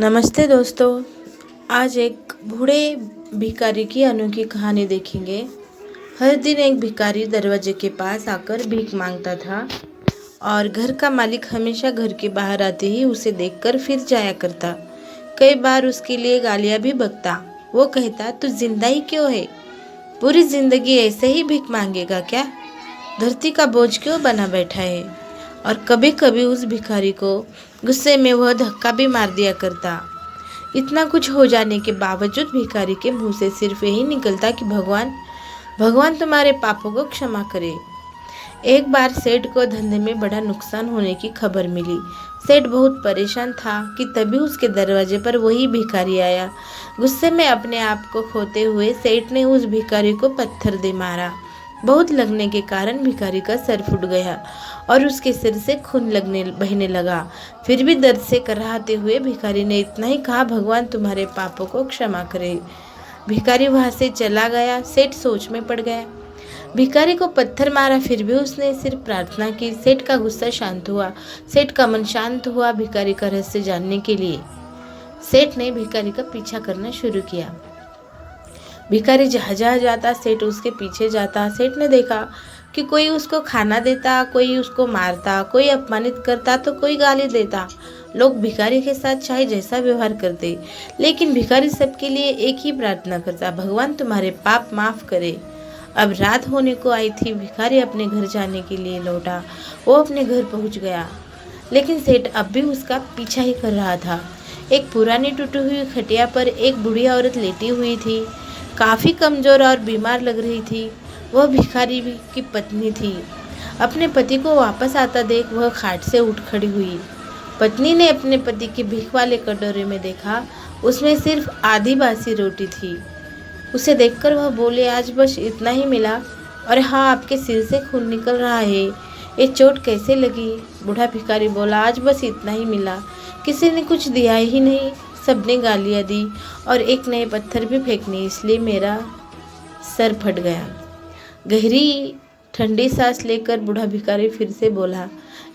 नमस्ते दोस्तों। आज एक बूढ़े भिखारी की अनोखी कहानी देखेंगे। हर दिन एक भिखारी दरवाजे के पास आकर भीख मांगता था और घर का मालिक हमेशा घर के बाहर आते ही उसे देखकर फिर जाया करता। कई बार उसके लिए गालियां भी बकता। वो कहता, तू जिंदा ही क्यों है? पूरी जिंदगी ऐसे ही भीख मांगेगा क्या? धरती का बोझ क्यों बना बैठा है? और कभी कभी उस भिखारी को गुस्से में वह धक्का भी मार दिया करता। इतना कुछ हो जाने के बावजूद भिखारी के मुंह से सिर्फ यही निकलता कि भगवान भगवान तुम्हारे पापों को क्षमा करे। एक बार सेठ को धंधे में बड़ा नुकसान होने की खबर मिली। सेठ बहुत परेशान था कि तभी उसके दरवाजे पर वही भिखारी आया। गुस्से में अपने आप को खोते हुए सेठ ने उस भिखारी को पत्थर दे मारा। बहुत लगने के कारण भिखारी का सर फूट गया और उसके सिर से खून बहने लगा। फिर भी दर्द से कराहते हुए भिखारी ने इतना ही कहा, भगवान तुम्हारे पापों को क्षमा करे। भिखारी वहां से चला गया। सेठ सोच में पड़ गया। भिखारी को पत्थर मारा, फिर भी उसने सिर्फ प्रार्थना की। सेठ का गुस्सा शांत हुआ। सेठ का मन शांत हुआ भिखारी का रहस्य जानने के लिए। सेठ ने भिखारी का पीछा करना शुरू किया। भिखारी जहाँ जहाँ जाता सेठ उसके पीछे जाता। सेठ ने देखा कि कोई उसको खाना देता, कोई उसको मारता, कोई अपमानित करता तो कोई गाली देता। लोग भिखारी के साथ चाहे जैसा व्यवहार करते, लेकिन भिखारी सबके लिए एक ही प्रार्थना करता, भगवान तुम्हारे पाप माफ करे। अब रात होने को आई थी। भिखारी अपने घर जाने के लिए लौटा। वो अपने घर पहुंच गया, लेकिन सेठ अब भी उसका पीछा ही कर रहा था। एक पुरानी टूटी हुई खटिया पर एक बूढ़ी औरत लेटी हुई थी। काफ़ी कमज़ोर और बीमार लग रही थी। वह भिखारी की पत्नी थी। अपने पति को वापस आता देख वह खाट से उठ खड़ी हुई। पत्नी ने अपने पति के भीख वाले कटोरे में देखा, उसमें सिर्फ आधी बासी रोटी थी। उसे देखकर वह बोले, आज बस इतना ही मिला? और हाँ, आपके सिर से खून निकल रहा है, ये चोट कैसे लगी? बूढ़ा भिखारी बोला, आज बस इतना ही मिला, किसी ने कुछ दिया ही नहीं, सबने गालियाँ दी और एक नए पत्थर भी फेंकने, इसलिए मेरा सर फट गया। गहरी ठंडी सांस लेकर बूढ़ा भिखारी फिर से बोला,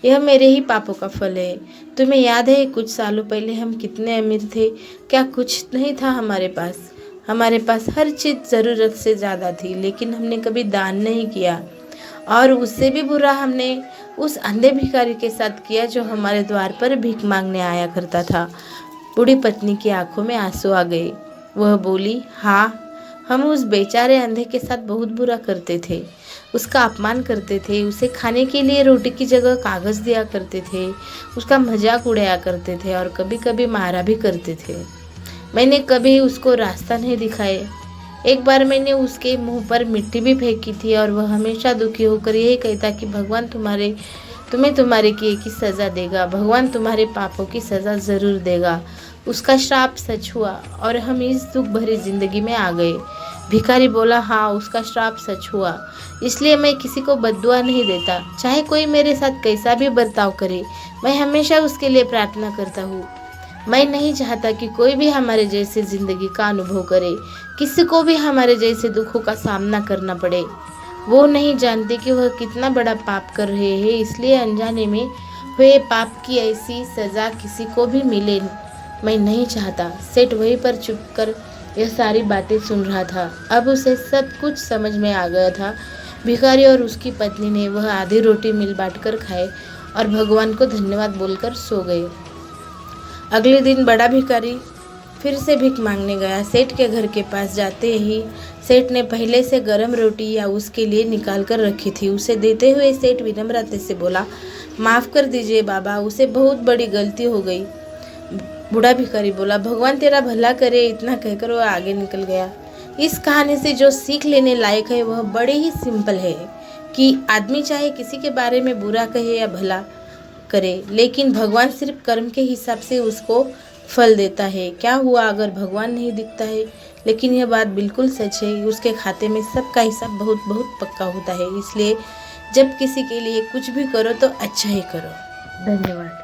यह मेरे ही पापों का फल है। तुम्हें याद है कुछ सालों पहले हम कितने अमीर थे? क्या कुछ नहीं था हमारे पास? हमारे पास हर चीज़ ज़रूरत से ज़्यादा थी, लेकिन हमने कभी दान नहीं किया। और उससे भी बुरा हमने उस अंधे भिखारी के साथ किया जो हमारे द्वार पर भीख मांगने आया करता था। बूढ़ी पत्नी की आंखों में आंसू आ गए। वह बोली, हाँ, हम उस बेचारे अंधे के साथ बहुत बुरा करते थे, उसका अपमान करते थे, उसे खाने के लिए रोटी की जगह कागज़ दिया करते थे, उसका मजाक उड़ाया करते थे और कभी कभी मारा भी करते थे। मैंने कभी उसको रास्ता नहीं दिखाया। एक बार मैंने उसके मुंह पर मिट्टी भी फेंकी थी और वह हमेशा दुखी होकर यही कहता कि भगवान तुम्हें तुम्हारे किए की सज़ा देगा, भगवान तुम्हारे पापों की सज़ा ज़रूर देगा। उसका श्राप सच हुआ और हम इस दुख भरी जिंदगी में आ गए। भिखारी बोला, हाँ, उसका श्राप सच हुआ, इसलिए मैं किसी को बद्दुआ नहीं देता। चाहे कोई मेरे साथ कैसा भी बर्ताव करे, मैं हमेशा उसके लिए प्रार्थना करता हूँ। मैं नहीं चाहता कि कोई भी हमारे जैसे जिंदगी का अनुभव करे, किसी को भी हमारे जैसे दुखों का सामना करना पड़े। वो नहीं जानते कि वह कितना बड़ा पाप कर रहे हैं, इसलिए अनजाने में हुए पाप की ऐसी सज़ा किसी को भी मिले मैं नहीं चाहता। सेठ वहीं पर चुप कर यह सारी बातें सुन रहा था। अब उसे सब कुछ समझ में आ गया था। भिखारी और उसकी पत्नी ने वह आधी रोटी मिल बांट कर खाए और भगवान को धन्यवाद बोलकर सो गए। अगले दिन बड़ा भिखारी फिर से भीख मांगने गया। सेठ के घर के पास जाते ही सेठ ने पहले से गर्म रोटी या उसके लिए निकाल कर रखी थी। उसे देते हुए सेठ विनम्रता से बोला, माफ़ कर दीजिए बाबा, उसे बहुत बड़ी गलती हो गई। बूढ़ा भिखारी बोला, भगवान तेरा भला करे। इतना कहकर वह आगे निकल गया। इस कहानी से जो सीख लेने लायक है वह बड़े ही सिंपल है कि आदमी चाहे किसी के बारे में बुरा कहे या भला करे, लेकिन भगवान सिर्फ कर्म के हिसाब से उसको फल देता है। क्या हुआ अगर भगवान नहीं दिखता है? लेकिन यह बात बिल्कुल सच है, उसके खाते में सबका हिसाब बहुत बहुत पक्का होता है। इसलिए जब किसी के लिए कुछ भी करो तो अच्छा ही करो। धन्यवाद।